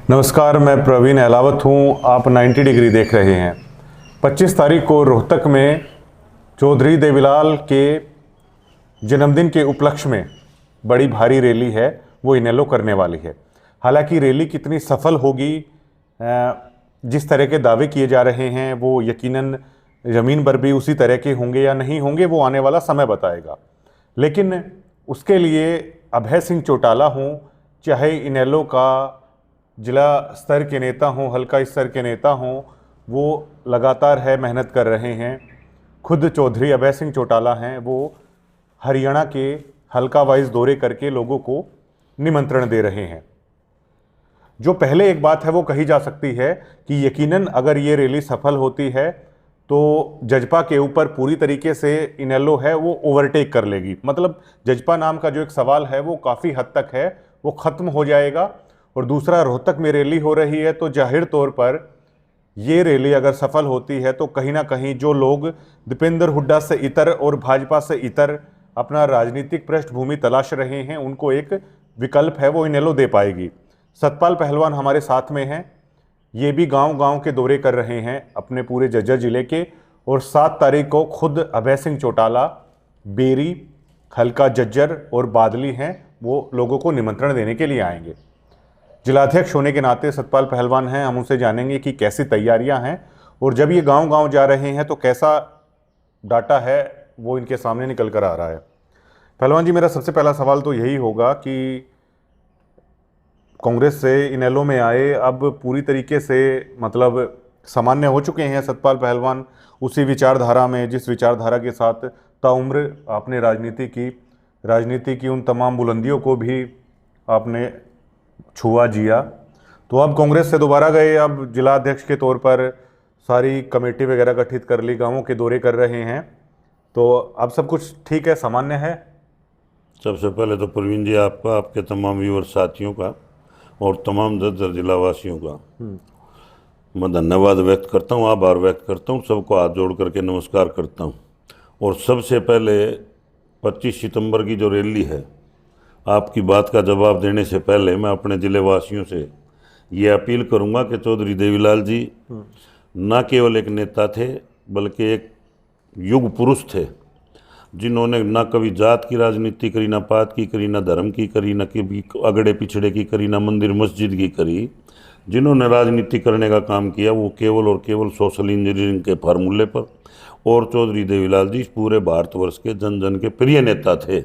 नमस्कार, मैं प्रवीण अहलावत हूँ। आप 90 डिग्री देख रहे हैं। 25 तारीख को रोहतक में चौधरी देवीलाल के जन्मदिन के उपलक्ष्य में बड़ी भारी रैली है, वो इनेलो करने वाली है। हालांकि रैली कितनी सफल होगी, जिस तरह के दावे किए जा रहे हैं वो यकीनन ज़मीन पर भी उसी तरह के होंगे या नहीं होंगे, वो आने वाला समय बताएगा। लेकिन उसके लिए अभय सिंह चौटाला हों, चाहे इनेलो का जिला स्तर के नेता हों, हल्का स्तर के नेता हों, वो लगातार मेहनत कर रहे हैं। खुद चौधरी अभय सिंह चौटाला हैं, वो हरियाणा के हल्का वाइज दौरे करके लोगों को निमंत्रण दे रहे हैं। जो पहले एक बात है वो कही जा सकती है कि यकीनन अगर ये रैली सफल होती है तो जजपा के ऊपर पूरी तरीके से इनेलो है वो ओवरटेक कर लेगी। मतलब जजपा नाम का जो एक सवाल है वो काफ़ी हद तक है वो ख़त्म हो जाएगा। और दूसरा, रोहतक में रैली हो रही है तो जाहिर तौर पर ये रैली अगर सफल होती है तो कहीं ना कहीं जो लोग दीपेंद्र हुड्डा से इतर और भाजपा से इतर अपना राजनीतिक पृष्ठभूमि तलाश रहे हैं, उनको एक विकल्प है वो इनेलो दे पाएगी। सतपाल पहलवान हमारे साथ में हैं, ये भी गांव-गांव के दौरे कर रहे हैं अपने पूरे झज्जर जिले के। और 7 तारीख को खुद अभय सिंह चौटाला बेरी, हल्का झज्जर और बादली हैं, वो लोगों को निमंत्रण देने के लिए आएंगे। जिलाध्यक्ष होने के नाते सतपाल पहलवान हैं, हम उनसे जानेंगे कि कैसी तैयारियां हैं और जब ये गांव-गांव जा रहे हैं तो कैसा डाटा है वो इनके सामने निकल कर आ रहा है। पहलवान जी, मेरा सबसे पहला सवाल तो यही होगा कि कांग्रेस से इनेलो में आए, अब पूरी तरीके से मतलब सामान्य हो चुके हैं सतपाल पहलवान उसी विचारधारा में जिस विचारधारा के साथ ताउम्र आपने राजनीति की उन तमाम बुलंदियों को भी आपने छुआ जिया। तो अब कांग्रेस से दोबारा गए, अब जिला अध्यक्ष के तौर पर सारी कमेटी वगैरह गठित कर ली, गांवों के दौरे कर रहे हैं, तो अब सब कुछ ठीक है, सामान्य है। सबसे पहले तो प्रवीण जी आपका, आपके तमाम व्यूअर साथियों का और तमाम झज्जर जिला वासियों का मैं धन्यवाद व्यक्त करता हूँ, आभार व्यक्त करता हूँ, सबको हाथ जोड़ करके नमस्कार करता हूँ। और सबसे पहले 25 सितंबर की जो रैली है, आपकी बात का जवाब देने से पहले मैं अपने ज़िले वासियों से ये अपील करूंगा कि चौधरी देवीलाल जी न केवल एक नेता थे बल्कि एक युग पुरुष थे, जिन्होंने ना कभी जात की राजनीति करी, ना पात की करी, ना धर्म की करी, ना कभी अगड़े पिछड़े की करी, ना मंदिर मस्जिद की करी। जिन्होंने राजनीति करने का काम किया वो केवल और केवल सोशल इंजीनियरिंग के फार्मूले पर। और चौधरी देवीलाल जी पूरे भारतवर्ष के जन जन के प्रिय नेता थे।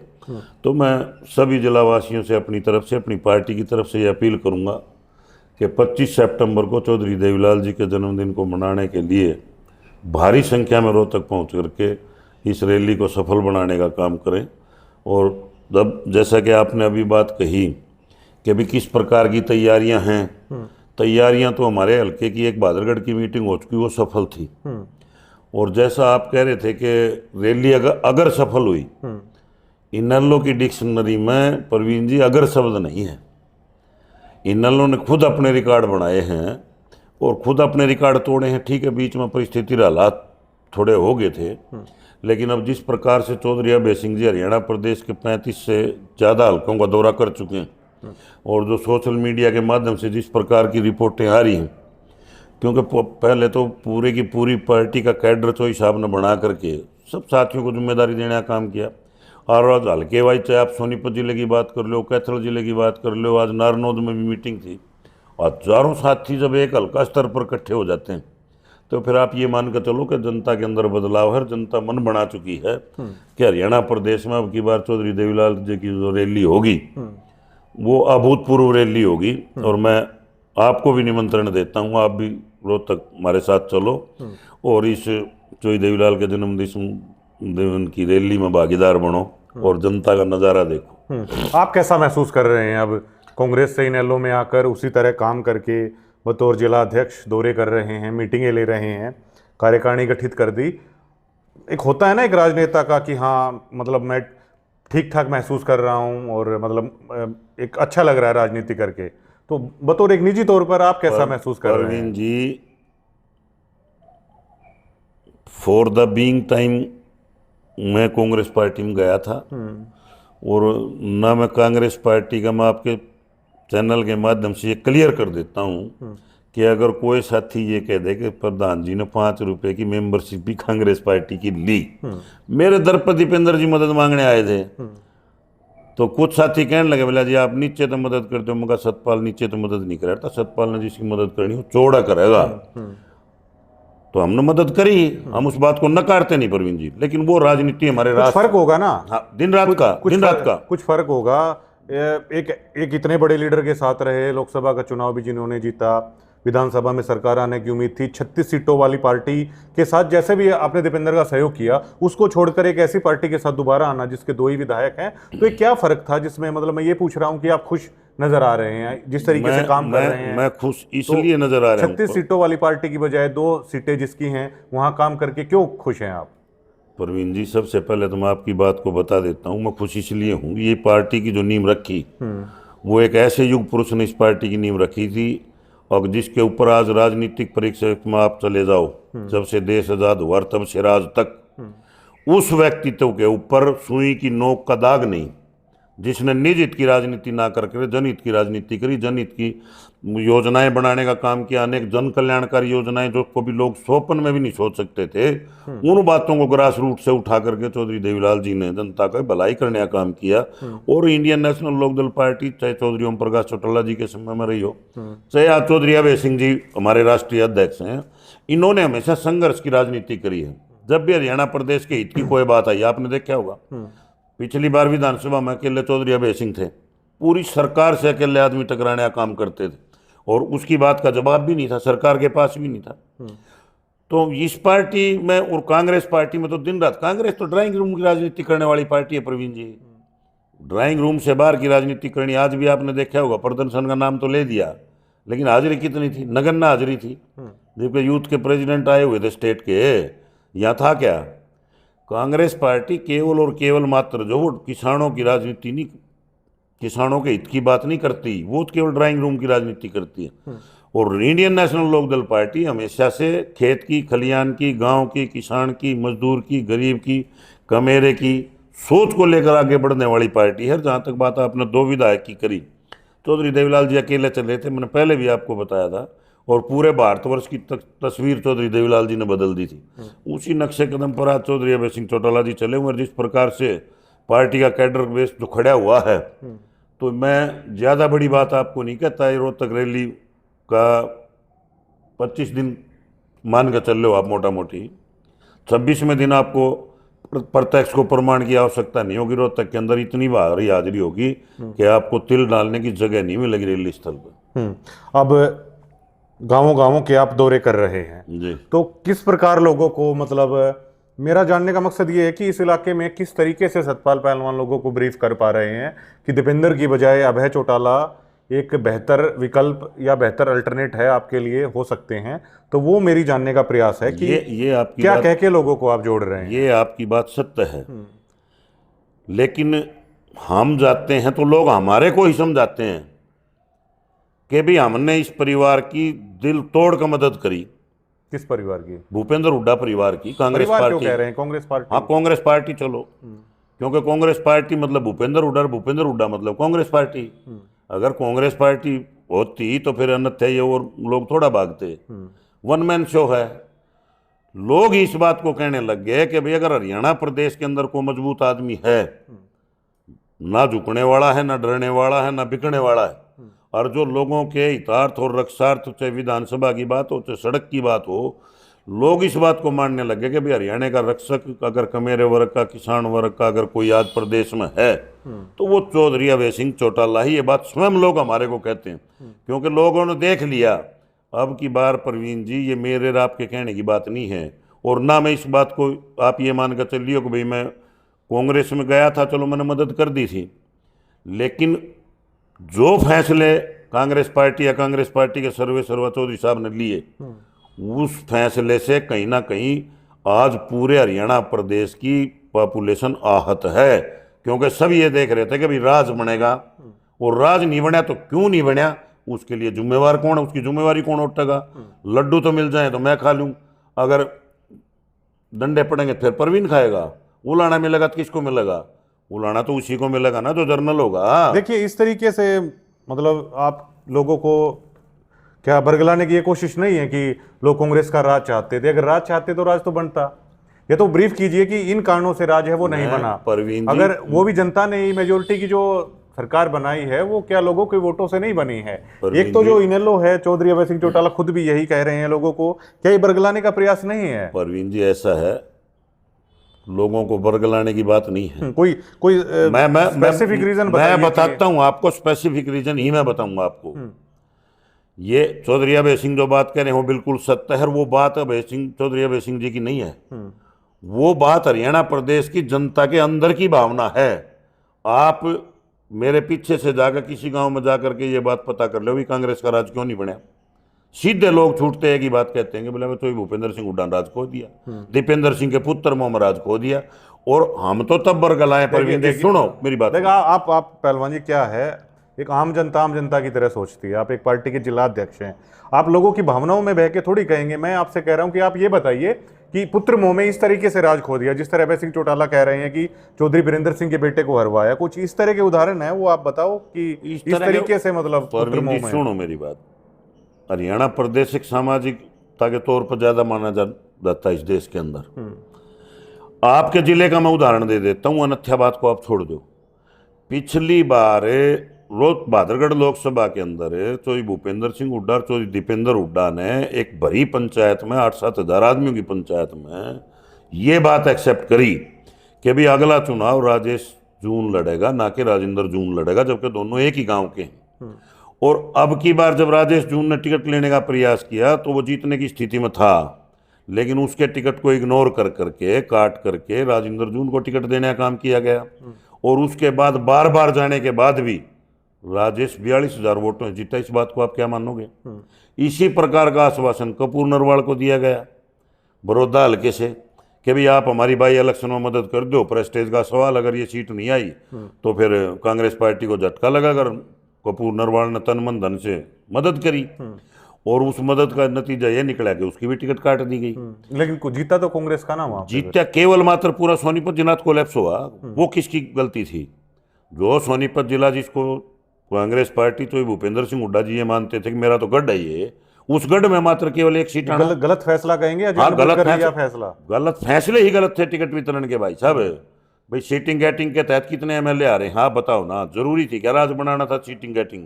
तो मैं सभी जिलावासियों से अपनी तरफ से, अपनी पार्टी की तरफ से ये अपील करूंगा कि 25 सितंबर को चौधरी देवीलाल जी के जन्मदिन को मनाने के लिए भारी संख्या में रोहतक पहुंच करके इस रैली को सफल बनाने का काम करें। और जब जैसा कि आपने अभी बात कही कि अभी किस प्रकार की तैयारियां हैं, तैयारियां तो हमारे हल्के की एक बहादुरगढ़ की मीटिंग हो चुकी, वो सफल थी। और जैसा आप कह रहे थे कि रैली अगर सफल हुई, इनेलो की डिक्शनरी में प्रवीण जी अगर शब्द नहीं है। इनेलो ने खुद अपने रिकॉर्ड बनाए हैं और खुद अपने रिकॉर्ड तोड़े हैं। ठीक है, बीच में परिस्थिति हालात थोड़े हो गए थे, लेकिन अब जिस प्रकार से चौधरी अभय सिंह जी हरियाणा प्रदेश के 35 से ज़्यादा हल्कों का दौरा कर चुके हैं और जो सोशल मीडिया के माध्यम से जिस प्रकार की रिपोर्टें आ रही हैं, क्योंकि पहले तो पूरे की पूरी पार्टी का कैडर चोई साहब ने बना करके सब साथियों को जिम्मेदारी देने का काम किया। और आज हल्के वाइज चाहे आप सोनीपत जिले की बात कर लो, कैथल जिले की बात कर लो, आज नारनौद में भी मीटिंग थी। और हजारों साथी जब एक हल्का स्तर पर इकट्ठे हो जाते हैं तो फिर आप ये मान कर चलो कि जनता के अंदर बदलाव है। जनता मन बना चुकी है कि हरियाणा प्रदेश में अब की बार चौधरी देवीलाल जी की जो रैली होगी वो अभूतपूर्व रैली होगी। और मैं आपको भी निमंत्रण देता हूँ, आप भी रोहतक हमारे साथ चलो और इस चौधरी देवीलाल के जन्मदिन की रैली में भागीदार बनो और जनता का नज़ारा देखो। आप कैसा महसूस कर रहे हैं अब कांग्रेस से इनेलो में आकर उसी तरह काम करके बतौर जिला अध्यक्ष दौरे कर रहे हैं, मीटिंगें ले रहे हैं, कार्यकारिणी गठित कर दी। एक होता है ना एक राजनेता का कि हाँ मतलब मैं ठीक ठाक महसूस कर रहा हूँ और मतलब एक अच्छा लग रहा है राजनीति करके, तो बतौर एक निजी तौर पर आप कैसा महसूस कर रहे हैं? जी, फॉर द बीइंग टाइम मैं कांग्रेस पार्टी में गया था और ना मैं कांग्रेस पार्टी का, मैं आपके चैनल के माध्यम से ये क्लियर कर देता हूँ कि अगर कोई साथी ये कह दे कि प्रधान जी ने 5 रुपए की मेंबरशिप भी कांग्रेस पार्टी की ली, मेरे दर पर दीपेंद्र जी मदद मांगने आए थे, तो कुछ साथी कहने लगे बोला जी आप नीचे तो मदद करते हो। मगर सतपाल नीचे तो मदद नहीं कर रहा था, सतपाल ने जिसकी मदद करनी हो चौड़ा करेगा। तो हमने मदद करी, हम उस बात को नकारते नहीं प्रवीण जी, लेकिन वो राजनीति हमारे कुछ फर्क होगा ना। हाँ, दिन रात का कुछ फर्क होगा। एक इतने बड़े लीडर के साथ रहे, लोकसभा का चुनाव भी जिन्होंने जीता, विधानसभा में सरकार आने की उम्मीद थी, 36 सीटों वाली पार्टी के साथ जैसे भी आपने दीपेंद्र का सहयोग किया, उसको छोड़कर एक ऐसी पार्टी के साथ दोबारा आना जिसके 2 ही विधायक हैं, तो ये क्या फर्क था जिसमें, मतलब मैं ये पूछ रहा हूं कि आप खुश नजर आ रहे हैं जिस तरीके से काम कर रहे हैं? मैं खुश इसलिए नजर आ रहा हूं, 36 सीटों वाली पार्टी की बजाय 2 सीटें जिसकी हैं वहां काम करके क्यों खुश हैं आप? प्रवीण जी सबसे पहले तो मैं आपकी बात को बता देता हूँ, मैं खुश इसलिए हूँ, ये पार्टी की जो नींव रखी वो एक ऐसे युग पुरुष ने इस पार्टी की नींव रखी थी, और जिसके ऊपर आज राजनीतिक परिप्रेक्ष्य में आप चले जाओ, जब से देश आजाद हुआ तब से आज तक उस व्यक्तित्व के ऊपर सुई की नोक का दाग नहीं, जिसने निज हित की राजनीति ना करके जनहित की राजनीति करी, जनहित की योजनाएं बनाने का काम किया, अनेक जन कल्याणकारी योजनाएं जो को भी लोग स्वप्न में भी नहीं सोच सकते थे, उन बातों को ग्रास रूट से उठा करके चौधरी देवीलाल जी ने जनता का भलाई करने का काम किया। और इंडियन नेशनल लोकदल पार्टी, चाहे चौधरी ओम प्रकाश चौटाला जी के समय में रही हो, चाहे आज चौधरी अभय सिंह जी हमारे राष्ट्रीय अध्यक्ष हैं, इन्होंने हमेशा संघर्ष की राजनीति करी है। जब भी हरियाणा प्रदेश के हित की कोई बात आई, आपने देखा होगा पिछली बार विधानसभा में अकेले चौधरी अभय सिंह थे, पूरी सरकार से अकेले आदमी टकराने का काम करते थे, और उसकी बात का जवाब भी नहीं था, सरकार के पास भी नहीं था। तो इस पार्टी में और कांग्रेस पार्टी में तो दिन रात, कांग्रेस तो ड्राइंग रूम की राजनीति करने वाली पार्टी है प्रवीण जी, ड्राइंग रूम से बाहर की राजनीति करनी। आज भी आपने देखा होगा, प्रदर्शन का नाम तो ले दिया, लेकिन हाजिरी कितनी थी? नगण्य हाजिरी थी। जबकि यूथ के प्रेसिडेंट आए हुए थे स्टेट के, यहाँ था क्या? कांग्रेस पार्टी केवल और केवल मात्र जो वो किसानों की राजनीति नहीं, किसानों के हित की बात नहीं करती, वो तो केवल ड्राइंग रूम की राजनीति करती है। और इंडियन नेशनल लोकदल पार्टी हमेशा से खेत की, खलियान की, गांव की, किसान की, मजदूर की, गरीब की, कमेरे की सोच को लेकर आगे बढ़ने वाली पार्टी है। जहाँ तक बात आपने 2 विधायक की करी, चौधरी देवीलाल जी अकेले चले थे, मैंने पहले भी आपको बताया था, और पूरे भारतवर्ष की तस्वीर चौधरी देवीलाल जी ने बदल दी थी। उसी नक्शे कदम पर आज चौधरी अभय सिंह चौटाला जी चले हुए। जिस प्रकार से पार्टी का कैडर बेस जो खड़ा हुआ है, तो मैं ज़्यादा बड़ी बात आपको नहीं कहता, ये रोहतक रैली का 25 दिन मान के चल लो आप, मोटा मोटी 26वें दिन आपको प्रत्यक्ष को प्रमाण की आवश्यकता नहीं होगी। रोहतक के अंदर इतनी भारी हाजिरी होगी कि आपको तिल डालने की जगह नहीं मिलेगी रैली स्थल पर। अब गांवों के आप दौरे कर रहे हैं जी, तो किस प्रकार लोगों को, मतलब मेरा जानने का मकसद ये है कि इस इलाके में किस तरीके से सतपाल पहलवान लोगों को ब्रीफ कर पा रहे हैं कि दीपेंद्र की बजाय अभय चौटाला एक बेहतर विकल्प या बेहतर अल्टरनेट है आपके लिए, हो सकते हैं। तो वो मेरी जानने का प्रयास है कि ये आपकी क्या कह के लोगों को आप जोड़ रहे हैं। ये आपकी बात सत्य है, लेकिन हम जाते हैं तो लोग हमारे को ही समझाते हैं कि भी हमने इस परिवार की दिल तोड़ कर मदद करी। किस परिवार की? भूपेंद्र हुड्डा परिवार की। कांग्रेस परिवार पार्टी क्यों कह रहे हैं? कांग्रेस पार्टी? हाँ, कांग्रेस पार्टी चलो, क्योंकि कांग्रेस पार्टी मतलब भूपेंद्र हुड्डा, भूपेंद्र हुड्डा मतलब कांग्रेस पार्टी। अगर कांग्रेस पार्टी होती तो फिर अन्यथा ये और लोग थोड़ा भागते। वन मैन शो है। लोग इस बात को कहने लग गए कि भाई अगर हरियाणा प्रदेश के अंदर कोई मजबूत आदमी है, ना झुकने वाला है, ना डरने वाला है, ना बिकने वाला है, और जो लोगों के हितार्थ और रक्षार्थ, चाहे विधानसभा की बात हो, चाहे सड़क की बात हो, लोग इस बात को मानने लगे कि भाई हरियाणा का रक्षक अगर कमेरे वर्ग का, किसान वर्ग का अगर कोई आज प्रदेश में है तो वो चौधरी अभय सिंह चौटाला ही। ये बात स्वयं लोग हमारे को कहते हैं, क्योंकि लोगों ने देख लिया। अब की बार प्रवीण जी, ये मेरे और आपके कहने की बात नहीं है, और ना मैं इस बात को आप ये मान कर चलिए कि भाई मैं कांग्रेस में गया था, चलो मैंने मदद कर दी थी, लेकिन जो फैसले कांग्रेस पार्टी या कांग्रेस पार्टी के सर्वा चौधरी साहब ने लिए, उस फैसले से कहीं ना कहीं आज पूरे हरियाणा प्रदेश की पॉपुलेशन आहत है। क्योंकि सब ये देख रहे थे कि भाई राज बनेगा, और राज नहीं बना तो क्यों नहीं बना, उसके लिए जिम्मेवार कौन है, उसकी जिम्मेवारी कौन उठाएगा। लड्डू तो मिल जाए तो मैं खा लूँ, अगर डंडे पड़ेंगे फिर परवीन खाएगा। उलाना मिलेगा तो किसको मिलेगा? उलाना तो उसी को मिलेगा ना जो जर्नल होगा। देखिए, इस तरीके से मतलब आप लोगों को क्या बरगलाने की ये कोशिश नहीं है कि लोग कांग्रेस का राज चाहते थे? अगर राज चाहते तो राज तो बनता। ये तो ब्रीफ कीजिए कि इन कारणों से राज है वो नहीं बना। परवीन जी, अगर वो भी जनता ने मेजोरिटी की जो सरकार बनाई है वो क्या लोगों के वोटों से नहीं बनी है? एक तो जो इनेलो है, चौधरी अभय सिंह चौटाला खुद भी यही कह रहे हैं लोगों को, क्या ये बरगलाने का प्रयास नहीं है? परवीन जी ऐसा है, लोगों को बरगलाने की बात नहीं है। कोई कोई मैं स्पेसिफिक रीजन मैं बताता हूं आपको, स्पेसिफिक रीजन ही मैं बताऊंगा आपको। ये चौधरी अभय सिंह जो बात कह रहे हैं वो बिल्कुल सत्य है। वो बात चौधरी अभय सिंह जी की नहीं है, वो बात हरियाणा प्रदेश की जनता के अंदर की भावना है। आप मेरे पीछे से जाकर किसी गांव में जाकर के ये बात पता कर लो भी कांग्रेस का राज क्यों नहीं बना। सीधे लोग छूटते हैं कि बात कहते हैं कि बोले मैं तो भूपेंद्र सिंह हुड्डा राज खो दिया, दीपेंद्र सिंह के पुत्र मोहम्मद राज खो दिया, और हम तो तब बरगलाए। परवीन जी सुनो मेरी बात। देखा आप पहलवान जी, क्या है, एक आम जनता की तरह सोचती है। आप एक पार्टी के जिला अध्यक्ष हैं, आप लोगों की भावनाओं में बह के थोड़ी कहेंगे। मैं आपसे कह रहा हूं कि आप ये बताइए कि पुत्र मोह में इस तरीके से राज खो दिया, जिस तरह अभय सिंह चौटाला कह रहे हैं कि चौधरी बीरेंद्र सिंह के बेटे को हरवाया, कुछ इस तरह के उदाहरण है वो आप बताओ कि इस तरीके से मतलब पुत्र मोह में। सुनो मेरी बात, हरियाणा प्रदेश एक सामाजिकता के तौर पर ज्यादा माना जाता है इस देश के अंदर। आपके जिले का मैं उदाहरण दे देता हूं, अन्यथा बात को आप छोड़ दो। पिछली बार भादरगढ़ लोकसभा के अंदर चौधरी भूपेंद्र सिंह हुड्डा और चौधरी दीपेंद्र हुड्डा ने एक भरी पंचायत में 8-7 हज़ार आदमियों की पंचायत में ये बात एक्सेप्ट करी कि भी अगला चुनाव राजेश जून लड़ेगा, ना कि राजेंद्र जून लड़ेगा, जबकि दोनों एक ही गांव के हैं। और अब की बार जब राजेश जून ने टिकट लेने का प्रयास किया तो वो जीतने की स्थिति में था, लेकिन उसके टिकट को इग्नोर कर करके काट करके राजेंद्र जून को टिकट देने का काम किया गया। और उसके बाद बार बार जाने के बाद भी राजेश 42,000 वोटों से जीता। इस बात को आप क्या मानोगे? इसी प्रकार का आश्वासन कपूर नरवाल को दिया गया बड़ौदा हल्के से कि भाई आप हमारी बाई इलेक्शन में मदद कर दो। प्रेस्टेज का सवाल, अगर ये सीट नहीं आई तो फिर कांग्रेस पार्टी को झटका लगा। अगर कपूर नरवाल ने तन मन धन से मदद करी और उस मदद का नतीजा ये निकला कि उसकी भी टिकट काट दी गई। लेकिन जीता तो कांग्रेस का ना वहां, जीता केवल मात्र पूरा सोनीपत जिला कोलैप्स हुआ। वो किसकी गलती थी? जो सोनीपत जिला जिसको कांग्रेस पार्टी तो भूपेंद्र सिंह हुड्डा जी ये मानते थे कि मेरा तो गढ़ है ये, उस गढ़ में मात्र केवल एक सीट आना। गलत फैसला कहेंगे या गलत फैसले ही गलत थे टिकट वितरण के। भाई साहब, भाई सीटिंग गेटिंग के तहत कितने एमएलए आ रहे हैं? हाँ बताओ ना, जरूरी थी क्या राज बनाना था? सीटिंग गेटिंग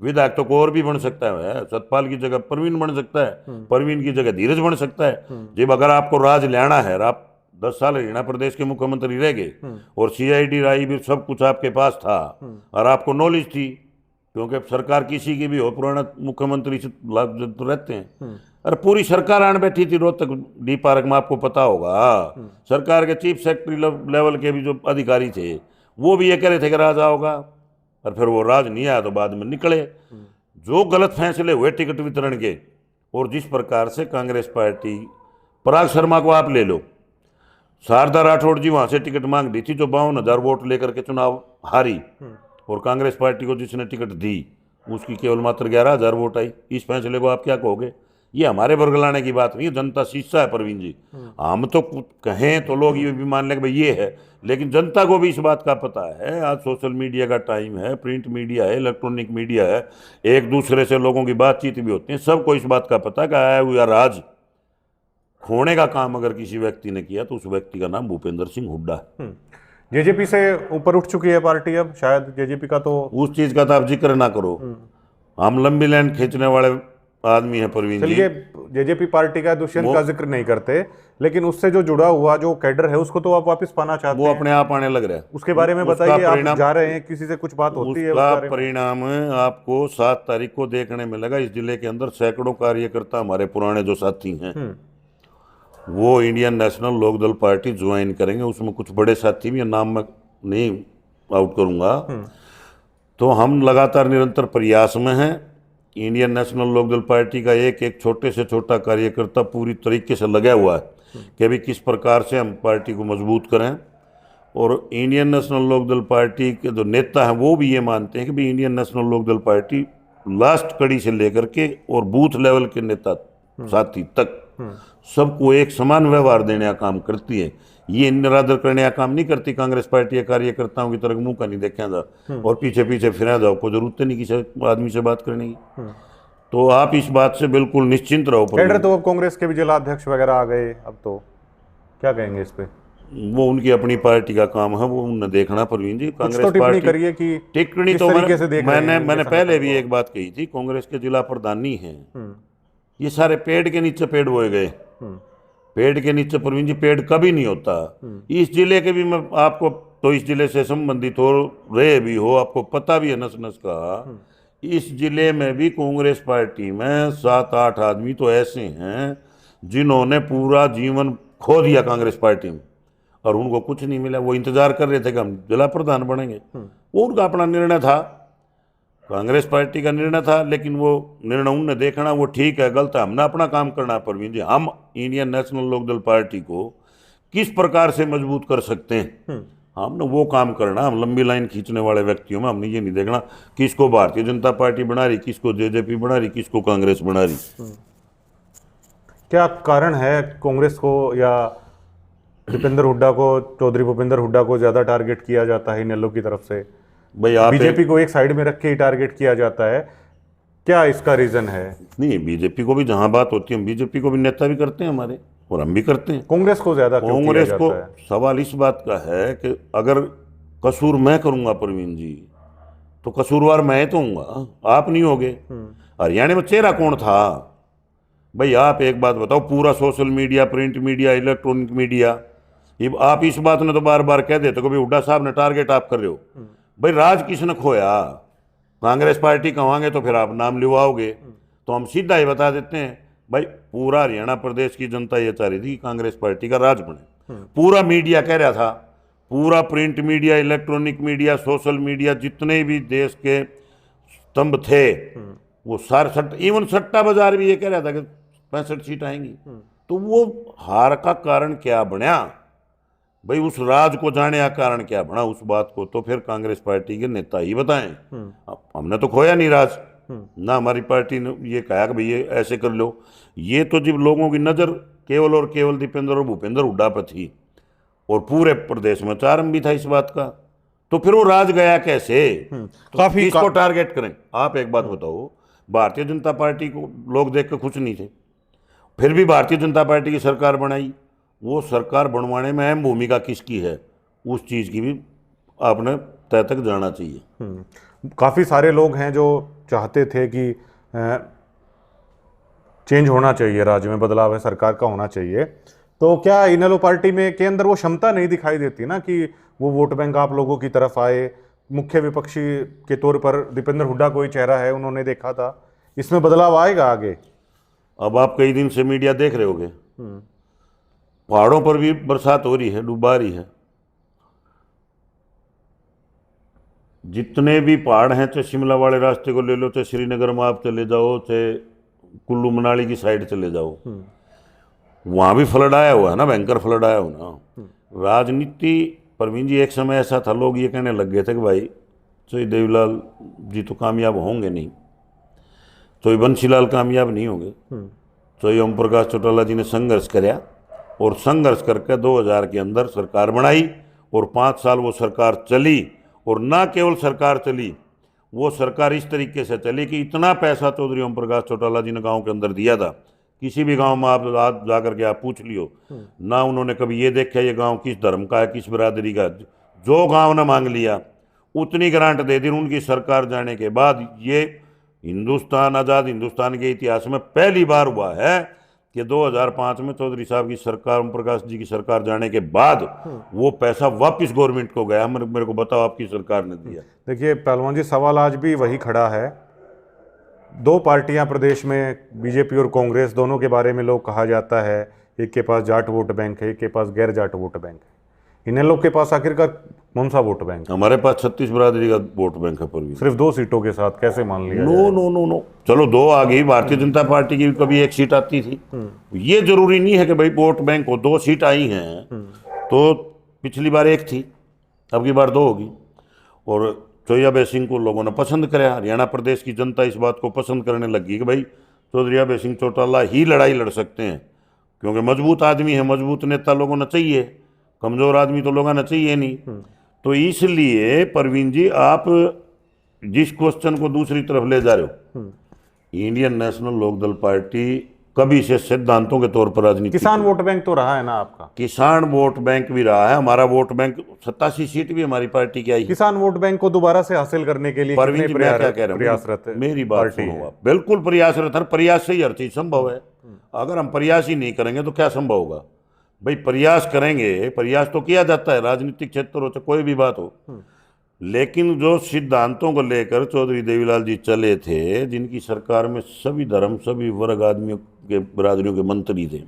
विधायक तो कोई और भी बन सकता है। सतपाल की जगह परवीन बन सकता है, परवीन की जगह धीरज बन सकता है। जब अगर आपको राज लेना है, आप 10 साल हरियाणा प्रदेश के मुख्यमंत्री रह गए और सीआईडी राई भी सब कुछ आपके पास था और आपको नॉलेज थी, क्योंकि सरकार किसी की भी हो, पुराना मुख्यमंत्री से तो रहते हैं। अरे पूरी सरकार आने बैठी थी रोहतक डी पार्क में, आपको पता होगा। सरकार के चीफ सेक्रेटरी लेवल के भी जो अधिकारी थे वो भी ये कह रहे थे कि राज आओगा, और फिर वो राज नहीं आया तो बाद में निकले। जो गलत फैसले हुए टिकट वितरण के, और जिस प्रकार से कांग्रेस पार्टी, पराग शर्मा को आप ले लो, शारदा राठौड़ जी वहां से टिकट मांग दी थी जो 52,000 वोट लेकर के चुनाव हारी, और कांग्रेस पार्टी को जिसने टिकट दी उसकी केवल मात्र 11,000 वोट आई। इस फैसले को आप क्या कहोगे? ये हमारे बरगलाने की बात नहीं है, जनता शीशा है परवीन जी। हम तो कहें तो लोग ये भी मान लें कि भाई ये है, लेकिन जनता को भी इस बात का पता है। आज सोशल मीडिया का टाइम है, प्रिंट मीडिया है, इलेक्ट्रॉनिक मीडिया है, एक दूसरे से लोगों की बातचीत भी होती है। सबको इस बात का पता है कि आया हुआ राज खोने का काम अगर किसी व्यक्ति ने किया तो उस व्यक्ति का नाम भूपेंद्र सिंह हुड्डा है। जेजेपी से ऊपर उठ चुकी है पार्टी अब, शायद जेजेपी का तो उस चीज का तो आप जिक्र ना करो। हम लंबी लाइन खींचने वाले आदमी है परवीन जी। चलिए, जेजेपी पार्टी का दुष्यंत का जिक्र नहीं करते, लेकिन उससे जो जुड़ा हुआ जो कैडर है उसको तो आप वापस पाना चाहते हैं। वो अपने आप आने लग रहा है। उसके बारे में बताइए, आप जा रहे हैं, किसी से कुछ बात होती है? उसका परिणाम आपको 7 तारीख को देखने मिलेगा। इस जिले के अंदर सैकड़ों कार्यकर्ता हमारे पुराने जो साथी हैं वो Indian national Lokdal party join करेंगे। उसमें कुछ बड़े साथी भी, नाम मैं नहीं आउट करूंगा। तो हम लगातार निरंतर प्रयास में हैं। इंडियन नेशनल लोकदल पार्टी का एक एक छोटे से छोटा कार्यकर्ता पूरी तरीके से लगा हुआ है कि भी किस प्रकार से हम पार्टी को मजबूत करें। और इंडियन नेशनल लोकदल पार्टी के जो नेता हैं वो भी ये मानते हैं कि भी Indian national Lokdal party last कड़ी से लेकर के और बूथ लेवल के नेता साथी तक सबको एक समान व्यवहार देने का काम करती है। ये निरादर करने का काम नहीं करती कांग्रेस पार्टी के कार्यकर्ताओं की तरह मुंह का नहीं देखा जा और पीछे पीछे फिरा जाओ, कोई जरूरत नहीं किसी आदमी से बात करने की। तो आप इस बात से बिल्कुल निश्चिंत रहो। कैडर तो अब कांग्रेस के भी जिलाध्यक्ष वगैरह आ गए, अब तो क्या कहेंगे इस पे? वो उनकी अपनी पार्टी का काम है, वो उन्हें देखना। प्रवीण जी, कुछ तो टिप्पणी करिए कि टिप्पणी किस तो तरीके से देख रहे हैं मैंने इनके पहले संगठन भी को? एक बात कही थी, कांग्रेस के जिला प्रधानी हैं, ये सारे पेड़ के नीचे पेड़ बोए गए। पेड़ के नीचे प्रवीण जी पेड़ कभी नहीं होता। इस जिले के भी, मैं आपको तो इस जिले से संबंधित हो रहे भी हो, आपको पता भी है नस नस का, इस जिले में भी कांग्रेस पार्टी में 7-8 आदमी तो ऐसे हैं जिन्होंने पूरा जीवन खो दिया कांग्रेस पार्टी में और उनको कुछ नहीं मिला। वो इंतजार कर रहे थे कि हम जिला प्रधान बनेंगे। वो उनका अपना निर्णय था, कांग्रेस पार्टी का निर्णय था, लेकिन वो निर्णय उन्होंने देखना वो ठीक है गलत है, हमने अपना काम करना है। प्रवीण जी, हम इंडियन नेशनल लोकदल पार्टी को किस प्रकार से मजबूत कर सकते हैं, हमने वो काम करना। हम लंबी लाइन खींचने वाले व्यक्तियों में हमने ये नहीं देखना किसको भारतीय जनता पार्टी बना रही, किसको जेजेपी बना रही, किसको कांग्रेस बना रही। क्या कारण है कांग्रेस को या दीपेंद्र हुड्डा को, चौधरी भूपेंद्र हुड्डा को ज्यादा टारगेट किया जाता है इनेलो की तरफ से? भाई आप बीजेपी को एक साइड में रख के ही टारगेट किया जाता है, क्या इसका रीजन है? नहीं, बीजेपी को भी जहां बात होती है, हम बीजेपी को भी नेता भी करते हैं हमारे, और हम भी करते हैं। कांग्रेस को ज्यादा क्यों किया कांग्रेस को जाता है? सवाल इस बात का है कि अगर कसूर मैं करूंगा प्रवीण जी, तो कसूरवार मैं तो हूँगा, आप नहीं होगे। हरियाणा में चेहरा कौन था? भाई आप एक बात बताओ, पूरा social media, print media, electronic media, ये आप इस बात ने तो बार बार कह देते हो कि भाई हुड्डा साहब ने टारगेट आप कर रहे हो। भाई राज किसने खोया? कांग्रेस पार्टी कहोगे तो फिर आप नाम लिवाओगे, तो हम सीधा ही बता देते हैं भाई पूरा हरियाणा प्रदेश की जनता ये चाह रही थी कि कांग्रेस पार्टी का राज बने। पूरा मीडिया कह रहा था, पूरा print media, electronic media, social media, जितने भी देश के स्तंभ थे वो सारे इवन सट्टा बाजार भी ये कह रहा था कि 65 सीट आएंगी। तो वो हार का कारण क्या बना भाई, उस राज को जाने का कारण क्या बना, उस बात को तो फिर कांग्रेस पार्टी के नेता ही बताएं। हमने तो खोया नहीं राज, ना हमारी पार्टी ने ये कहा कि भाई ये ऐसे कर लो। ये तो जब लोगों की नज़र केवल और केवल दीपेंद्र और भूपेंद्र हुड्डा पर थी और पूरे प्रदेश में चारम भी था इस बात का, तो फिर वो राज गया कैसे? तो काफी किसको टारगेट करें? आप एक बात बताओ, भारतीय जनता पार्टी को लोग देख कर खुश नहीं थे, फिर भी भारतीय जनता पार्टी की सरकार बनाई। वो सरकार बनवाने में अहम भूमिका किसकी है, उस चीज़ की भी आपने तय तक जाना चाहिए। काफ़ी सारे लोग हैं जो चाहते थे कि चेंज होना चाहिए, राज्य में बदलाव है, सरकार का होना चाहिए। तो क्या इनेलो पार्टी में के अंदर वो क्षमता नहीं दिखाई देती ना कि वो वोट बैंक आप लोगों की तरफ आए? मुख्य विपक्षी के तौर पर दीपेंद्र हुड्डा कोई चेहरा है, उन्होंने देखा था, इसमें बदलाव आएगा आगे? अब आप कई दिन से मीडिया देख रहे होगे, पहाड़ों पर भी बरसात हो रही है, डूबा रही है। जितने भी पहाड़ हैं, चाहे शिमला वाले रास्ते को ले लो, चाहे श्रीनगर में आप चले जाओ, चाहे कुल्लू मनाली की साइड चले जाओ, वहाँ भी फ्लड आया हुआ है ना, भयंकर फ्लड आया हुआ ना। राजनीति प्रवीण जी, एक समय ऐसा था लोग ये कहने लग गए थे कि भाई चोई देवीलाल जी तो कामयाब होंगे नहीं, चोई बंसीलाल कामयाब नहीं होंगे, चोई ओम प्रकाश चौटाला जी ने संघर्ष कराया और संघर्ष करके 2000 के अंदर सरकार बनाई और 5 साल वो सरकार चली। और ना केवल सरकार चली, वो सरकार इस तरीके से चली कि इतना पैसा चौधरी ओम प्रकाश चौटाला जी ने गांव के अंदर दिया था, किसी भी गांव में आप आज जा करके आप पूछ लियो, ना उन्होंने कभी ये देखा ये गांव किस धर्म का है, किस बिरादरी का। जो गांव ने मांग लिया उतनी ग्रांट दे दी उनकी सरकार जाने के बाद। ये हिंदुस्तान, आज़ाद हिंदुस्तान के इतिहास में पहली बार हुआ है कि 2005 में चौधरी साहब की सरकार, ओम प्रकाश जी की सरकार जाने के बाद वो पैसा वापस गवर्नमेंट को गया। मेरे को बताओ आपकी सरकार ने दिया। देखिए पहलवान जी, सवाल आज भी वही खड़ा है। 2 पार्टियां प्रदेश में, बीजेपी और कांग्रेस, दोनों के बारे में लोग कहा जाता है एक के पास जाट वोट बैंक है, एक के पास गैर जाट वोट बैंक है। इनेलो के पास आखिरकार कौन सा वोट बैंक? हमारे पास 36 बिरादरी का वोट बैंक है पूर्वी। सिर्फ 2 सीटों के साथ कैसे मान लिया? नो नो नो नो, चलो 2 आ गई, भारतीय जनता पार्टी की कभी 1 सीट आती थी। ये जरूरी नहीं है कि भाई वोट बैंक हो। 2 सीट आई हैं तो पिछली बार 1 थी, अब की बार 2 होगी। और चौधरी अभय सिंह को लोगों ने पसंद कराया, हरियाणा प्रदेश की जनता इस बात को पसंद करने लगी कि भाई चौधरी अभय सिंह चौटाला ही लड़ाई लड़ सकते हैं। क्योंकि मजबूत आदमी है, मजबूत नेता लोगों ने चाहिए, कमजोर आदमी तो लोगों ने चाहिए नहीं। तो इसलिए परवीन जी, आप जिस क्वेश्चन को दूसरी तरफ ले जा रहे हो, इंडियन नेशनल लोकदल पार्टी कभी से सिद्धांतों के तौर पर राजनीति, किसान वोट बैंक तो रहा है ना आपका, किसान वोट बैंक भी रहा है हमारा। वोट बैंक 87 सीट भी हमारी पार्टी की आई है। किसान वोट बैंक को दोबारा से हासिल करने के लिए परवीन कितने जी, मैं क्या कह रहा प्रयासरत हूँ, मेरी बात पार्टी सुनो है? आप। बिल्कुल प्रयासरत है, प्रयास से ही हर चीज संभव है। अगर हम प्रयास ही नहीं करेंगे तो क्या संभव होगा भाई? प्रयास करेंगे, प्रयास तो किया जाता है राजनीतिक क्षेत्र हो चाहे कोई भी बात हो। लेकिन जो सिद्धांतों को लेकर चौधरी देवीलाल जी चले थे, जिनकी सरकार में सभी धर्म सभी वर्ग आदमियों के बिरादरियों के मंत्री थे,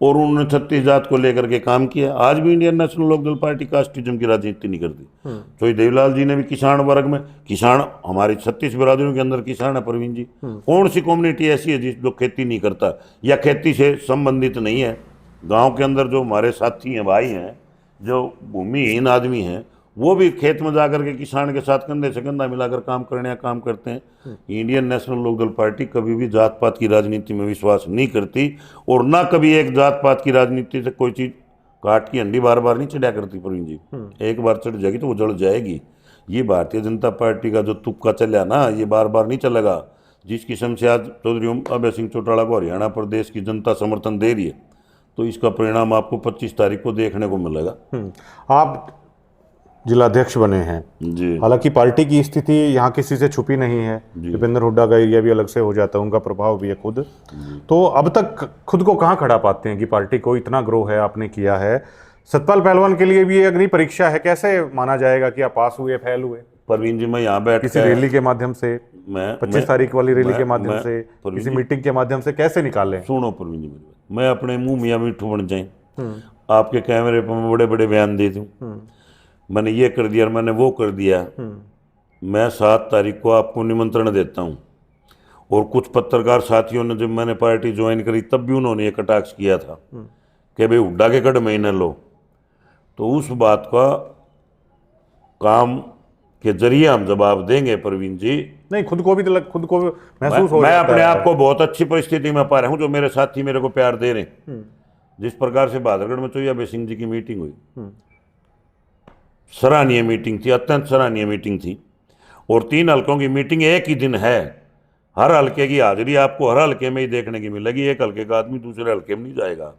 और उन्होंने 36 जात को लेकर के काम किया। आज भी Indian national Lokdal party casteism की राजनीति नहीं करती। चौधरी देवीलाल जी ने भी किसान वर्ग में, किसान हमारी 36 बिरादरियों के अंदर किसान है परवीन जी। कौन सी कम्युनिटी ऐसी है जो खेती नहीं करता या खेती से संबंधित नहीं है? गाँव के अंदर जो हमारे साथी हैं, भाई हैं, जो भूमिहीन आदमी हैं, वो भी खेत में जाकर के किसान के साथ कंधे से कंधा मिलाकर काम करते हैं। इंडियन नेशनल लोकदल पार्टी कभी भी जात पात की राजनीति में विश्वास नहीं करती, और ना कभी एक जात पात की राजनीति से कोई चीज़ काट की हंडी बार बार नहीं चढ़ा करती प्रवीण जी। एक बार चढ़ जाएगी तो वो जड़ जाएगी। ये भारतीय जनता पार्टी का जो तुक्का चला ना, ये बार बार नहीं चलेगा। जिस किस्म से आज चौधरी अभय सिंह चौटाला को हरियाणा प्रदेश की जनता समर्थन दे रही है, तो इसका परिणाम आपको 25 तारीख को देखने को मिलेगा। आप जिलाध्यक्ष बने हैं जी। हालांकि पार्टी की स्थिति यहाँ किसी से छुपी नहीं है। दीपेंद्र हुड्डा का एरिया भी अलग से हो जाता है, उनका प्रभाव भी है खुद। तो अब तक खुद को कहाँ खड़ा पाते हैं कि पार्टी को इतना ग्रो है आपने किया है? सतपाल पहलवान के लिए भी ये अग्नि परीक्षा है, कैसे माना जाएगा कि आप पास हुए, फेल हुए? परवीन जी, मैं यहाँ बैठ किसी रैली के माध्यम से, 25 तारीख वाली रैली के माध्यम से, किसी मीटिंग के माध्यम से कैसे निकाले? सुनो परवीन जी, मेरी बात, मैं अपने मुंह मियाँ मिट्ठू बन जाए, आपके कैमरे पर मैं बड़े बड़े बयान दे दूँ, मैंने ये कर दिया और मैंने वो कर दिया। मैं 7 तारीख को आपको निमंत्रण देता हूँ, और कुछ पत्रकार साथियों ने जब मैंने पार्टी ज्वाइन करी तब भी उन्होंने ये कटाक्ष किया था कि भाई हुड्डा के गढ़ में ही न लो। तो उस बात का काम के जरिए हम जवाब देंगे परवीन जी। नहीं, खुद को भी खुद को महसूस हो मैं जाता अपने है। आप को बहुत अच्छी परिस्थिति में पा रहा हूँ, जो मेरे साथी मेरे को प्यार दे रहे हैं। जिस प्रकार से बहादुरगढ़ में चौधरी अभय सिंह जी की मीटिंग हुई, सराहनीय मीटिंग थी, अत्यंत सराहनीय मीटिंग थी। और 3 हल्कों की मीटिंग एक ही दिन है। हर हल्के की हाजिरी आपको हर हल्के में ही देखने की मिलेगी। एक हल्के का आदमी दूसरे हल्के में नहीं जाएगा।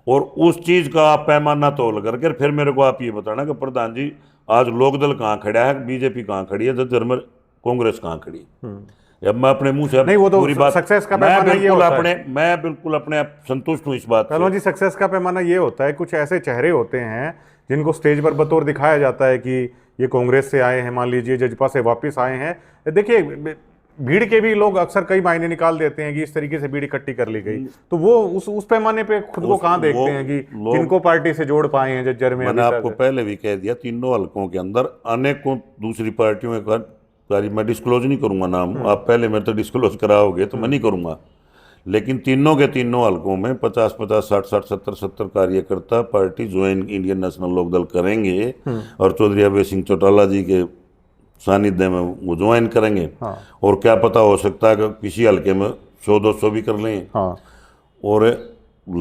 और उस चीज का आप पैमाना तोल करके फिर मेरे को आप ये बताना कि प्रधान जी आज लोकदल कहाँ खड़ा है, बीजेपी कहाँ खड़ी है, झज्जर में कांग्रेस कहाँ खड़ी है। अब मैं अपने मुंह से नहीं, वो तो पूरी बात, सक्सेस का पैमाना ये होता है। मैं बिल्कुल अपने आप संतुष्ट हूँ इस बात से। पहलवान जी, सक्सेस का पैमाना ये होता है, कुछ ऐसे चेहरे होते हैं जिनको स्टेज पर बतौर दिखाया जाता है कि ये कांग्रेस से आए हैं, मान लीजिए जजपा से वापस आए हैं। देखिए, भीड़ के भी लोग अक्सर कई मायने निकाल देते हैं कि इस तरीके से भीड़ इकट्ठी कर ली गई। तो वो उस पैमाने पे खुद को कहाँ देखते हैं कि किनको पार्टी से जोड़ पाए हैं जज्जर में? मैंने आपको पहले भी कह दिया, तीनों हल्कों के अंदर अनेकों दूसरी पार्टियों के, मैं डिस्क्लोज नहीं करूंगा नाम, आप पहले मेरे तो डिस्क्लोज कराओगे तो मैं नहीं करूंगा। लेकिन तीनों के तीनों हल्कों में 50-50, 60-60, 70-70 कार्यकर्ता party join Indian national Lok Dal करेंगे, और चौधरी अभय सिंह चौटाला जी के सानिध्य में वो ज्वाइन करेंगे। और क्या पता, हो सकता है कि किसी हल्के में 100-200 भी कर लें। और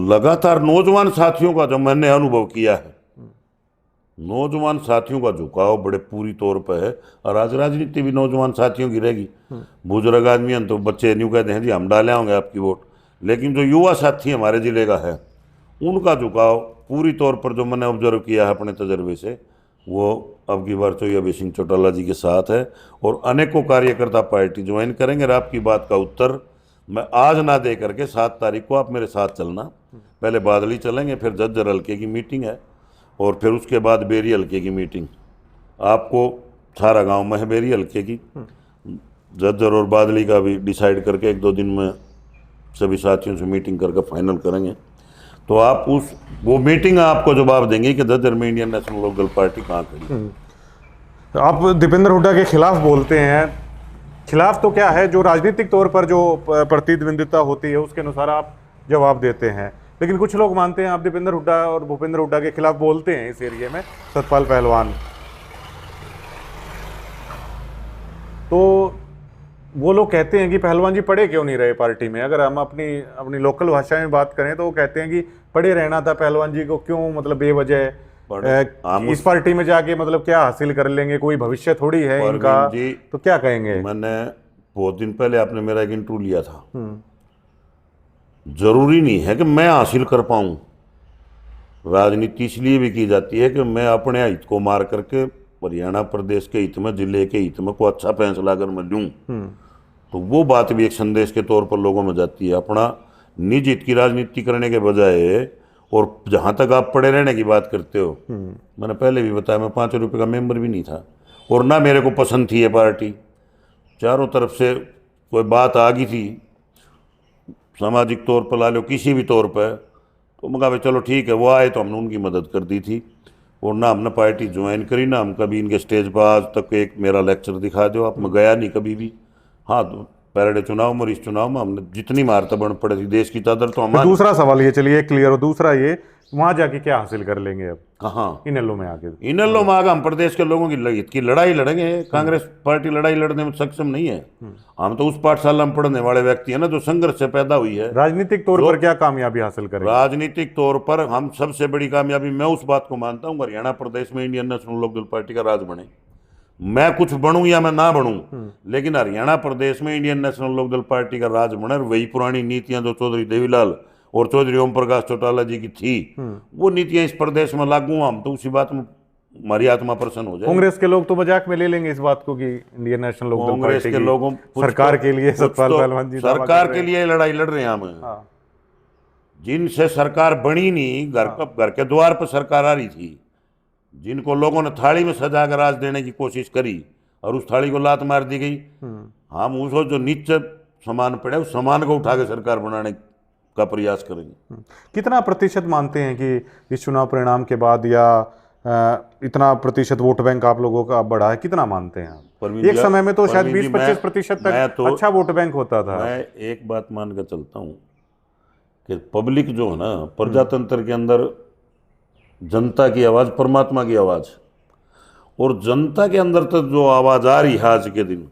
लगातार नौजवान साथियों का जो मैंने अनुभव किया है, नौजवान साथियों का झुकाव बड़े पूरी तौर पर है। और आज राजनीति भी नौजवान साथियों की रहेगी। बुजुर्ग आदमी हैं तो बच्चे न्यू कहते हैं जी हम डाले होंगे आपकी वोट, लेकिन जो युवा साथी हमारे जिले का है, उनका झुकाव पूरी तौर पर जो मैंने ऑब्जर्व किया है अपने तजर्बे से, वो अब की बार चौधरी अभय सिंह चौटाला जी के साथ है। और अनेकों कार्यकर्ता पार्टी ज्वाइन करेंगे। और आपकी बात का उत्तर मैं आज ना दे करके 7 तारीख को आप मेरे साथ चलना। पहले बादली चलेंगे, फिर झज्जर हल्के की मीटिंग है, और फिर उसके बाद बेरी हल्के की मीटिंग। आपको सारा गांव में है बेरी हल्के की, झज्जर और बादली का भी डिसाइड करके 1-2 दिन में सभी साथियों से मीटिंग करके फाइनल करेंगे। तो आप वो मीटिंग आपको जवाब देंगे कि झज्जर में इंडियन नेशनल लोकदल पार्टी कहाँ खड़ी। आप दीपेंद्र हुड्डा के खिलाफ बोलते हैं। खिलाफ तो क्या है, जो राजनीतिक तौर पर जो प्रतिद्वंदिता होती है उसके अनुसार आप जवाब देते हैं। लेकिन कुछ लोग मानते हैं आप दीपेंद्र हुड्डा और भूपेंद्र हुड्डा के खिलाफ बोलते हैं इस एरिया में, सतपाल पहलवान। तो वो लोग कहते हैं कि पहलवान जी पढ़े क्यों नहीं रहे पार्टी में। अगर हम अपनी अपनी लोकल भाषा में बात करें तो वो कहते हैं कि पढ़े रहना था पहलवान जी को, क्यों मतलब बेवजह इस पार्टी में जाके मतलब क्या हासिल कर लेंगे, कोई भविष्य थोड़ी है इनका, परवीन जी, तो क्या कहेंगे। मैंने बहुत दिन पहले आपने मेरा एक इंटरव्यू लिया था। जरूरी नहीं है कि मैं हासिल कर पाऊं। राजनीति इसलिए भी की जाती है कि मैं अपने हित को मार करके हरियाणा प्रदेश के हित में, जिले के हित में कोई अच्छा फैसला अगर मैं लूँ तो वो बात भी एक संदेश के तौर पर लोगों में जाती है। अपना निज हित की राजनीति करने के बजाय, और जहाँ तक आप पड़े रहने की बात करते हो, मैंने पहले भी बताया मैं 5 रुपये का मेंबर भी नहीं था और ना मेरे को पसंद थी ये पार्टी। चारों तरफ से कोई बात आ गई थी, सामाजिक तौर पर ला लो, किसी भी तौर पर, तो मैं कहा चलो ठीक है, वो आए तो हमने उनकी मदद कर दी थी। और ना हमने पार्टी ज्वाइन करी, ना हम कभी इनके स्टेज पर आज तक एक मेरा लेक्चर दिखा दो आप, मैं गया नहीं कभी भी। हाँ, तो पैरडे चुनाव में और इस चुनाव में हमने जितनी मारता बन पड़े थी, देश की चादर तो तो हमारी। दूसरा सवाल ये चलिए क्लियर हो, दूसरा ये, वहां जाके क्या हासिल कर लेंगे अब कहाँ इनेलो में आके। इनेलो में आगे हम प्रदेश के लोगों हित की लड़ाई लड़ेंगे। कांग्रेस पार्टी लड़ाई लड़ने में सक्षम नहीं है। हम तो उस पाठशाला में पढ़ने वाले व्यक्ति है ना, जो संघर्ष से पैदा हुई है। राजनीतिक तौर पर क्या कामयाबी हासिल करेंगे। राजनीतिक तौर पर हम सबसे बड़ी कामयाबी, मैं उस बात को मानता हूँ, हरियाणा प्रदेश में इंडियन नेशनल लोकदल पार्टी का राज बने। मैं कुछ बनूं या मैं ना बनूं, लेकिन हरियाणा प्रदेश में इंडियन नेशनल लोकदल पार्टी का राज बने। वही पुरानी नीतियां जो चौधरी देवीलाल और चौधरी ओम प्रकाश चौटाला जी की थी, वो नीतियां इस प्रदेश में लागू हों, हम तो उसी बात में हमारी आत्मा प्रसन्न हो जाए। कांग्रेस के लोग तो मजाक में ले लेंगे इस बात को कि Indian national Lok Dal Congress party के की लोगों सरकार के लिए सतपाल पहलवान जी दावा कर सरकार रहे के हैं। लिए लड़ाई लड़ रहे हैं हम। हाँ। जिनसे सरकार बनी नहीं, घर के द्वार पर सरकार आ रही थी, जिनको लोगों ने थाली में सजा कर राज देने की कोशिश करी और उस थाली को लात मार दी गई, हम उसको जो नीचे सामान पड़े उस सामान को उठा के सरकार बनाने का प्रयास करेंगे। कितना प्रतिशत मानते हैं कि इस चुनाव परिणाम के बाद, या इतना प्रतिशत वोट बैंक आप लोगों का बढ़ा है, कितना मानते हैं आप। एक समय में तो शायद 20-25% तक अच्छा वोट बैंक होता था। मैं एक बात मान कर चलता हूँ कि पब्लिक जो है ना, प्रजातंत्र के अंदर जनता की आवाज़ परमात्मा की आवाज़, और जनता के अंदर तक जो आवाज़ आ रही है आज के दिन,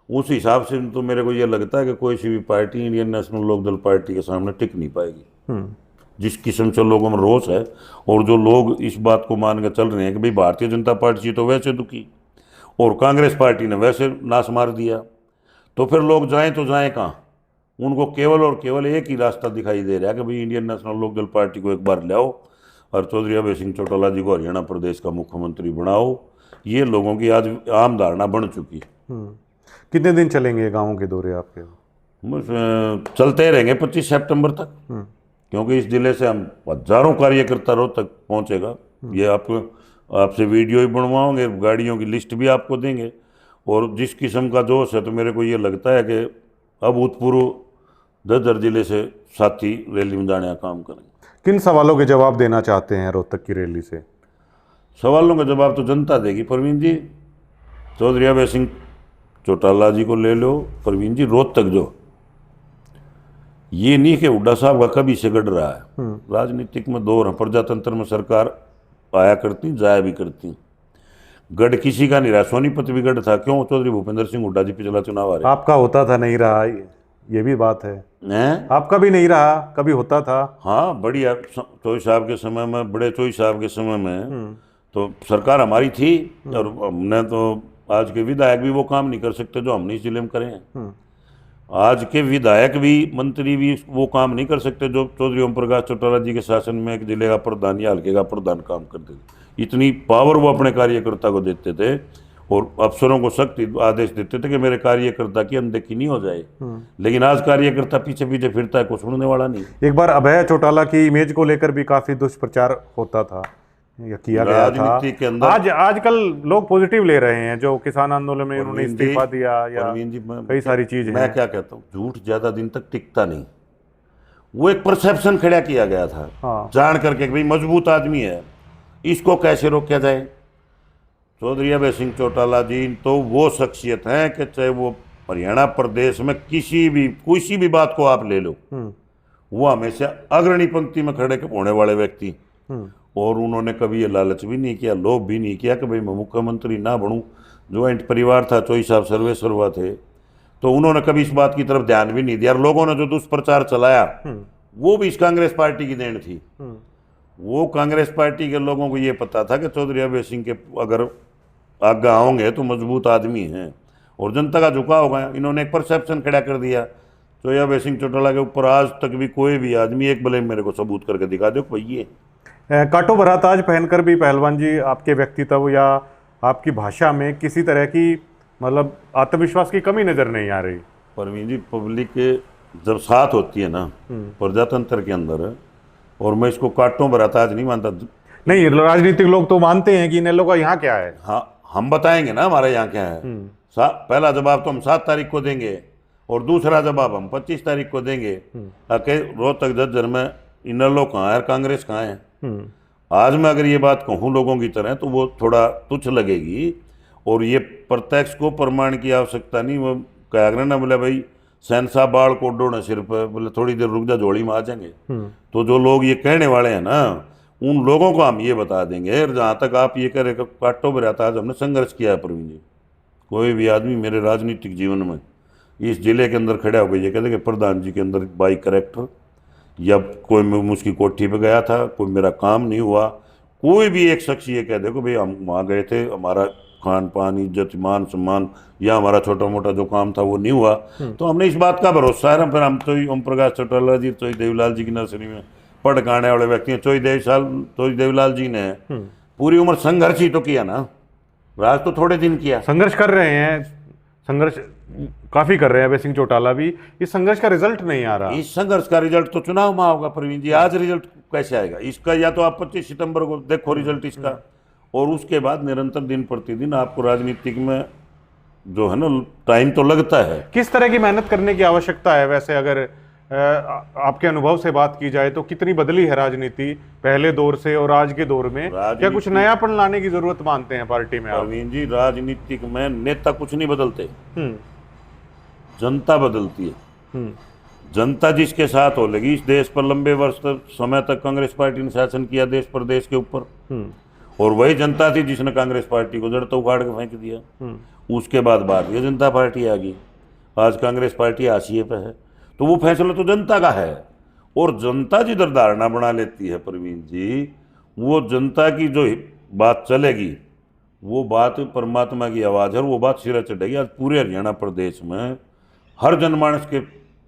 उस हिसाब से तो मेरे को ये लगता है कि कोई सी भी party Indian national Lokdal party के सामने टिक नहीं पाएगी। जिस किस्म से लोगों में रोष है, और जो लोग इस बात को मान कर चल रहे हैं कि भाई भारतीय जनता पार्टी तो वैसे दुखी और कांग्रेस पार्टी ने वैसे नाश मार दिया, तो फिर लोग जाएं तो जाएं कहाँ। उनको केवल और केवल एक ही रास्ता दिखाई दे रहा है कि भाई इंडियन नेशनल लोकदल पार्टी को एक बार लाओ और चौधरी अभय सिंह चौटाला जी को हरियाणा प्रदेश का मुख्यमंत्री बनाओ। ये लोगों की आज आम धारणा बन चुकी। कितने दिन चलेंगे गाँवों के दौरे आपके। चलते रहेंगे 25 सितंबर तक, क्योंकि इस जिले से हम हजारों कार्यकर्ता रोहतक पहुंचेगा। ये आपसे वीडियो भी बनवाओगे, गाड़ियों की लिस्ट भी आपको देंगे, और जिस किस्म का जोश है तो मेरे को ये लगता है कि अभूतपूर्व 10 जिले से साथी रैली में जाने का काम करेंगे। किन सवालों के जवाब देना चाहते हैं रोहतक की रैली से। सवालों का जवाब तो जनता देगी प्रवीण जी। चौधरी अभय सिंह चौटाला जी को ले लो प्रवीण जी। रोहतक जो ये नहीं कि हुड्डा साहब का कभी से गढ़ रहा है। राजनीतिक में दौर है, प्रजातंत्र में सरकार आया करती जाया भी करती, गढ़ किसी का नहीं रहा। सोनीपत भी गढ़ था, क्यों चौधरी भूपेंद्र सिंह हुड्डा जी पिछला चुनाव आ रहे। आपका होता था, नहीं रहा, ये भी बात है। आपका भी नहीं रहा, कभी होता था। हाँ, बढ़िया चौधरी साहब के समय में, बड़े चौधरी साहब के समय में तो सरकार हमारी थी, और हमने तो आज के विधायक भी वो काम नहीं कर सकते जो हमने इस जिले में करे हैं। आज के विधायक भी, मंत्री भी वो काम नहीं कर सकते जो चौधरी ओम प्रकाश चौटाला जी के शासन में एक जिले का प्रधान या हल्के का प्रधान काम करते थे। इतनी पावर वो अपने कार्यकर्ता को देते थे, और अफसरों को सख्त आदेश देते थे कि मेरे कार्यकर्ता की अनदेखी नहीं हो जाए। लेकिन आज कार्यकर्ता पीछे पीछे फिरता है, कुछ सुनने वाला नहीं। एक बार अभय चौटाला की इमेज को लेकर भी काफी दुष्प्रचार होता था, या किया गया था। के अंदर आजकल लोग पॉजिटिव ले रहे हैं, जो किसान आंदोलन में उन्होंने इस्तीफा दिया, या कई सारी चीजें। मैं क्या कहता हूँ, झूठ ज्यादा दिन तक टिकता नहीं। वो एक परसेप्शन खड़ा किया गया था। हाँ। जान करके भाई मजबूत आदमी है, इसको कैसे रोका जाए। चौधरी अभय सिंह चौटाला जी तो वो शख्सियत हैं कि चाहे वो हरियाणा प्रदेश में किसी भी बात को आप ले लो, वो हमेशा अग्रणी पंक्ति में खड़े होने वाले व्यक्ति। और उन्होंने कभी ये लालच भी नहीं किया, लोभ भी नहीं किया कि भाई मैं मुख्यमंत्री ना बनूं। ज्वाइंट परिवार था, चौधरी साहब सर्वेसर्वा थे, तो उन्होंने कभी इस बात की तरफ ध्यान भी नहीं दिया। और लोगों ने जो दुष्प्रचार चलाया वो भी इस कांग्रेस पार्टी की देन थी। वो कांग्रेस पार्टी के लोगों को ये पता था कि चौधरी अभय सिंह के अगर आगे होंगे तो मजबूत आदमी हैं और जनता का झुकाव होगा। इन्होंने एक परसेप्शन खड़ा कर दिया। तो अभय सिंह चौटाला के ऊपर आज तक भी कोई भी आदमी एक भले मेरे को सबूत करके दिखा दो भाई ये कांटो भरा ताज पहनकर भी पहलवान जी आपके व्यक्तित्व या आपकी भाषा में किसी तरह की मतलब आत्मविश्वास की कमी नजर नहीं आ रही। परवीन जी, पब्लिक के जब साथ होती है ना प्रजातंत्र के अंदर, और मैं इसको कांटों भरा ताज नहीं मानता। नहीं, राजनीतिक लोग तो मानते हैं कि इनेलो का यहाँ क्या है। हाँ, हम बताएंगे ना हमारे यहाँ क्या है। पहला जवाब तो हम 7 तारीख को देंगे और दूसरा जवाब हम 25 तारीख को देंगे। आके रोहतक झज्जर में इनेलो कहाँ है, कांग्रेस कहाँ है। आज मैं अगर ये बात कहूँ लोगों की तरह तो वो थोड़ा तुच्छ लगेगी, और ये प्रत्यक्ष को प्रमाण की आवश्यकता नहीं। वो कह रहे ना, बोले भाई सहनसा बाढ़ को डोने सिर पर, बोले थोड़ी देर रुक जा झोली में आ जाएंगे। तो जो लोग ये कहने वाले हैं ना, उन लोगों को हम ये बता देंगे। और जहाँ तक आप ये कह रहे कांटों पर आता, आज हमने संघर्ष किया है प्रवीण जी। कोई भी आदमी मेरे राजनीतिक जीवन में इस जिले के अंदर खड़ा होकर ये कहते कि प्रधान जी के अंदर बाई करेक्टर, या कोई मैं उसकी कोठी पे गया था, कोई मेरा काम नहीं हुआ, कोई भी एक शख्स ये कह दे कि भाई हम वहाँ गए थे, हमारा खान पान इज्जत मान सम्मान या हमारा छोटा मोटा जो काम था वो नहीं हुआ, तो हमने इस बात का भरोसा है। फिर हम तो ओम प्रकाश चौटाला जी, चौधरी देवीलाल जी की नर्सरी में पढ़ के आने वाले व्यक्ति हैं। चौधरी देवीलाल जी ने पूरी उम्र संघर्ष ही तो किया ना, राज तो थोड़े दिन किया। संघर्ष कर रहे हैं, संघर्ष काफी कर रहे हैं अभय सिंह चौटाला भी। इस संघर्ष का रिजल्ट नहीं आ रहा। इस संघर्ष का रिजल्ट तो चुनाव में होगा प्रवीण जी। आज रिजल्ट कैसे आएगा इसका? या तो आप 25 सितंबर को देखो रिजल्ट इसका, और उसके बाद निरंतर दिन प्रतिदिन आपको राजनीतिक में जो है ना टाइम तो लगता है। किस तरह की मेहनत करने की आवश्यकता है वैसे? अगर आपके अनुभव से बात की जाए तो कितनी बदली है राजनीति पहले दौर से और आज के दौर में? क्या कुछ नयापन लाने की जरूरत मानते हैं पार्टी में आप? प्रवीण जी, राजनीतिक में नेता कुछ नहीं बदलते, जनता बदलती है। जनता जिसके साथ हो लगी। इस देश पर लंबे वर्ष तक समय तक कांग्रेस पार्टी ने शासन किया देश प्रदेश के ऊपर, और वही जनता थी जिसने कांग्रेस पार्टी को जड़ तो उखाड़ के फेंक दिया। उसके बाद भारतीय जनता पार्टी आ गई। आज कांग्रेस पार्टी हाशिए पे है, तो वो फैसला तो जनता का है। और जनता जिधर धारणा बना लेती है प्रवीण जी, वो जनता की जो बात चलेगी वो बात परमात्मा की आवाज़ है, और वो बात सिरा चढ़ेगी। आज पूरे हरियाणा प्रदेश में हर जनमानस के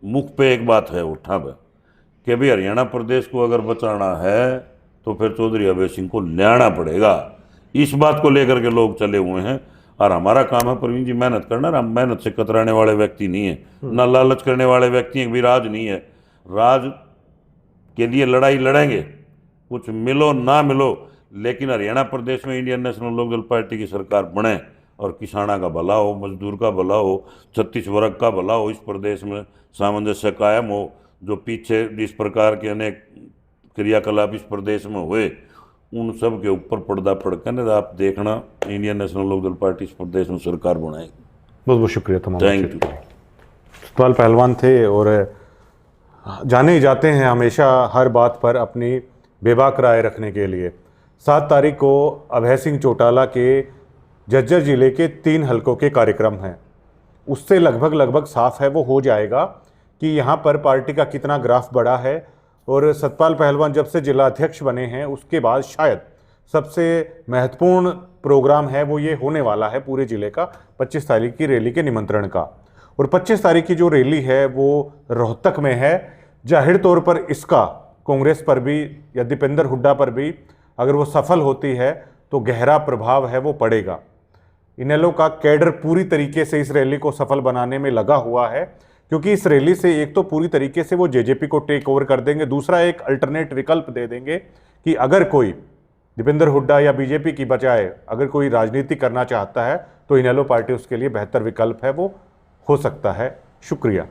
मुख पे एक बात है उठा है कि भाई हरियाणा प्रदेश को अगर बचाना है तो फिर चौधरी अभय सिंह को लाना पड़ेगा। इस बात को लेकर के लोग चले हुए हैं, और हमारा काम है प्रवीण जी मेहनत करना। हम मेहनत से कतराने वाले व्यक्ति नहीं है, ना लालच करने वाले व्यक्ति हैं। भी राज नहीं है, राज के लिए लड़ाई लड़ेंगे, कुछ मिलो ना मिलो, लेकिन हरियाणा प्रदेश में इंडियन नेशनल लोकदल पार्टी की सरकार बने और किसाना का भला हो, मजदूर का भला हो, 36 वर्ग का भला हो, इस प्रदेश में सामंजस्य कायम हो। जो पीछे जिस प्रकार के अनेक क्रियाकलाप इस प्रदेश में हुए, उन सब के ऊपर पर्दा फड़कने आप देखना इंडियन नेशनल लोकदल पार्टी इस प्रदेश में सरकार बनाएगी। बहुत बहुत शुक्रिया तमाम। Thank you. सतपाल पहलवान थे, और जाने ही जाते हैं हमेशा हर बात पर अपनी बेबाक राय रखने के लिए। 7 तारीख को अभय सिंह चौटाला के झज्जर जिले के 3 हलकों के कार्यक्रम हैं। उससे लगभग साफ है वो हो जाएगा कि यहाँ पर पार्टी का कितना ग्राफ बढ़ा है। और सतपाल पहलवान जब से जिला अध्यक्ष बने हैं उसके बाद शायद सबसे महत्वपूर्ण प्रोग्राम है वो ये होने वाला है पूरे ज़िले का 25 तारीख की रैली के निमंत्रण का। और 25 तारीख की जो रैली है वो रोहतक में है। जाहिर तौर पर इसका कांग्रेस पर भी या दीपेंद्र हुड्डा पर भी अगर वो सफल होती है तो गहरा प्रभाव है वो पड़ेगा। इनेलो का कैडर पूरी तरीके से इस रैली को सफल बनाने में लगा हुआ है, क्योंकि इस रैली से एक तो पूरी तरीके से वो जेजेपी को टेक ओवर कर देंगे, दूसरा एक अल्टरनेट विकल्प दे देंगे कि अगर कोई दीपेंद्र हुड्डा या बीजेपी की बजाय अगर कोई राजनीति करना चाहता है तो इनेलो पार्टी उसके लिए बेहतर विकल्प है वो हो सकता है। शुक्रिया।